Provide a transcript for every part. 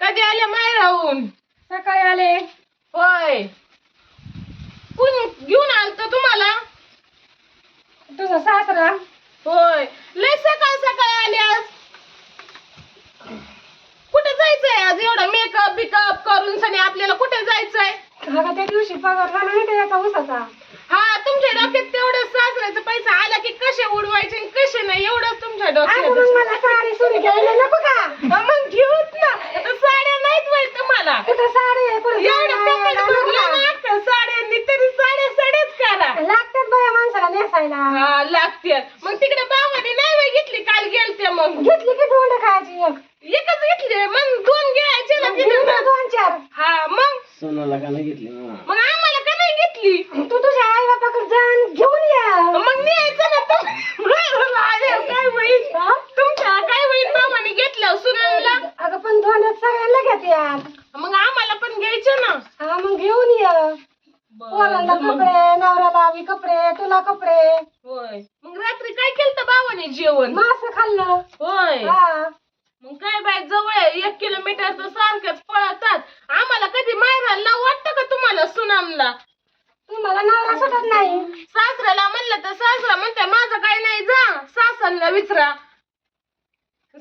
कधी आले माहेराहून? सकाळी आले. होय. कोण घेऊन आलत तुम्हाला? तुझा सासरा. होय. लय सकाळ सकाळी आले आज. कुठे जायचंय आज एवढा मेकअप बिकअप करून सनी आपल्याला कुठे जायचंय? अगं त्या दिवशी पगार झाला नाही का याचा उसाचा. हा तुमच्या डोक्यात तेवढं सासऱ्याचा पैसा आला की कसे उडवायचे आणि कसे नाही एवढंच तुमच्या अगं डोक्यात. मग मला साडी सुरी घ्यायला नको का? मग घेऊच ना. आता साड्या नाहीत वय तुम्हाला. कुठं साडी आहे कुठं एवढं पकड भरलं ना अख्ख्या साड्यांनी तरी साड्याच करा. लागतात बाया माणसाला नेसायला. हा लागते. मग तिकडे बाबाने नाही वय घेतली काल गेलते मग. घेतली की दोंड खायची एक. एकच घेतली मग दोन घ्यायचे ना तिथे. दोन चार. हा मग सोनाला का नाही घेतली मग आम्हाला का नाही घेतली? तू तुझ्या आई बापाकडे जाऊन घेऊन ये. मग न्यायचं ना काय होईल तुमच्या काय होईल मामाने घेतलं सुनाला. अगं पण दोंड्यात सगळ्यांना घेत्यात. मग आम्हाला पण घ्यायचं ना. हा मग घेऊन ये. पोरांना कपडे, नवऱ्याला बी कपडे, तुला कपडे. होय. मग रात्री काय केलं बाबाने जेवण? मासं खाल्लं. होय. हा. मग काय बाय जवळ आहे 1 किलोमीटर तर सारखंच पळतात. आम्हाला कधी माहेराला वाटतं का तुम्हाला सुनामला? तुम्हाला नवरा सुटत नाही. सासऱ्याला म्हणलं तर सासरा म्हणते माझं काही नाही जा सासरला विचारा.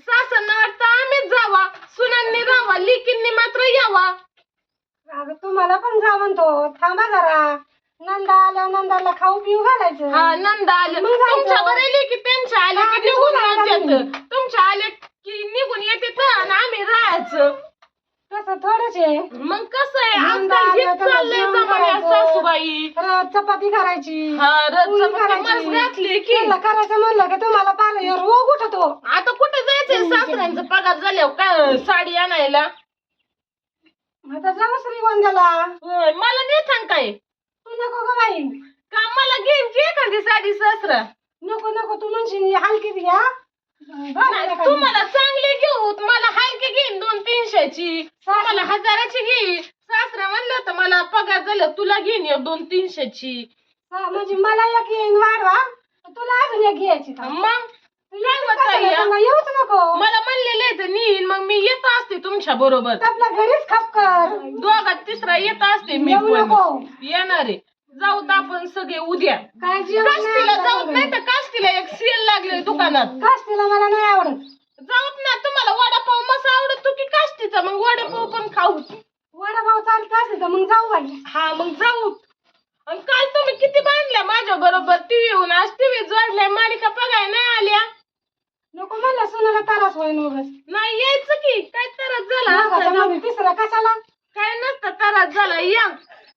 सासरला वाटतं आम्हीच जावा सुनांनी राहावा लेकींनी मात्र यावा. अगं तुम्हाला पण जा म्हणतो. थांबा जरा. नंदा आल्या नंदाला खाऊ पिऊ घालायचं. हा नंदा आले मग जायचं. तुमच्या बरे लेकी त्यांच्या आले हा, की ते निघून बोलायला येतात. लागली. तुमच्या आले की निघून येते तर आणि आम्ही राहायचं. तसं थोडंच आहे. मग कसं आहे नंदा आजकाल आल्या हेच तर चाललंय जेवण जमान्यात करायचं. सासूबाई. परत चपाती करायची. हा पोळी रच मस्त करायची. घातली की केलं करायचं म्हणलं की तुम्हाला पाहिलं रोग उठतो. आता कुठे जायचंय सासऱ्यांचा पगार झाल्यावर काय साडी आणायला? आता जाऊ श्रीगोंद्याला. होय मला नाही सांग काय तू नको ग बाई. का मला घेईन की एखादी साडी सासरा? नको नको तू म्हणशील हलकीच घ्या. नाही, तुम्हाला चांगली घेऊ मला हलकी घेईन 200-300ची. तुम्हाला 1000ची घेईन. सासरा म्हणलं तर मला पगार झालं तुला घेईन 200-300ची. म्हणजे मला एक येईन वाढवा तुला अजून एक घ्यायची का? मग काय कसं होतं नाही या? सांगा, येऊच नको. मला म्हणलेलं आहे तर नेईन मग मी येत असते तुमच्या बरोबर. आपल्या घरीच खाप कर. दोघात तिसरा येत असते मी येऊ पण. नको. येणार आहे. जाऊत आपण सगळे उद्या काय जेवण काष्टीला नाही जाऊत नाही तर काष्टीला एक सेल लागले दुकानात. काष्टीला मला नाही आवडत. जाऊत ना तुम्हाला वडापाव मस्त आवडतो की काष्टीचा मग वडापाव पण खाऊ. वडापाव चालत असेल तर मग जाऊ बाई. हा मग जाऊ. आणि काल तुम्ही किती बांधल्या माझ्या बरोबर टीव्हीहून आज टीव्ही जोडलाय मालिका बघाय नाही आल्या. नको मला सुनाला त्रास होईल उगाच. नाही यायचं की काय त्रास झाला मागाच्या असता? मागे तिसरा कशाला काय नसतं त्रास झाला या.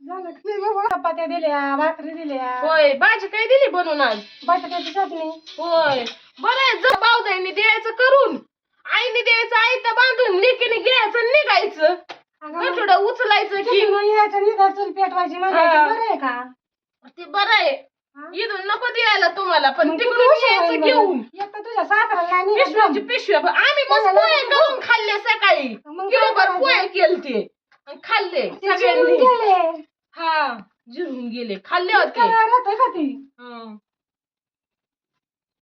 झालं की नाही बाबा. चपात्या दिल्या भाकरी दिल्या होय भाजी काय दिली बनवून आज? बटाट्याची चटणी. होय बरं आहे जर भाऊजाईने द्यायचं करून आईने द्यायचं आई तर बांधून लेकीने घ्यायचं आणि निघायचं. गठुडं उचलायचं की तिथून यायचं निघा चूल पेटवायची म्हणजे हा. बरं आहे का? ते बरं आहे. हा? इथून नको द्यायला तुम्हाला पण मग किती तिकडून उशीर यायचं होईल घेऊन. बरं? एक तर तुझ्या सासऱ्याला नाही निघत पिशव्याची जम. पिशव्या आम्ही मस्त मला पोहे लागलं. करून खाल्ले सकाळी. मग काय किलोभर करायचं? पोहे केलते आणि खाल्ले ते जेवण सगळ्यांनी. केले. हा जिरून गेले खाल्ले इतका होते. वेळ राहते का ती? हं.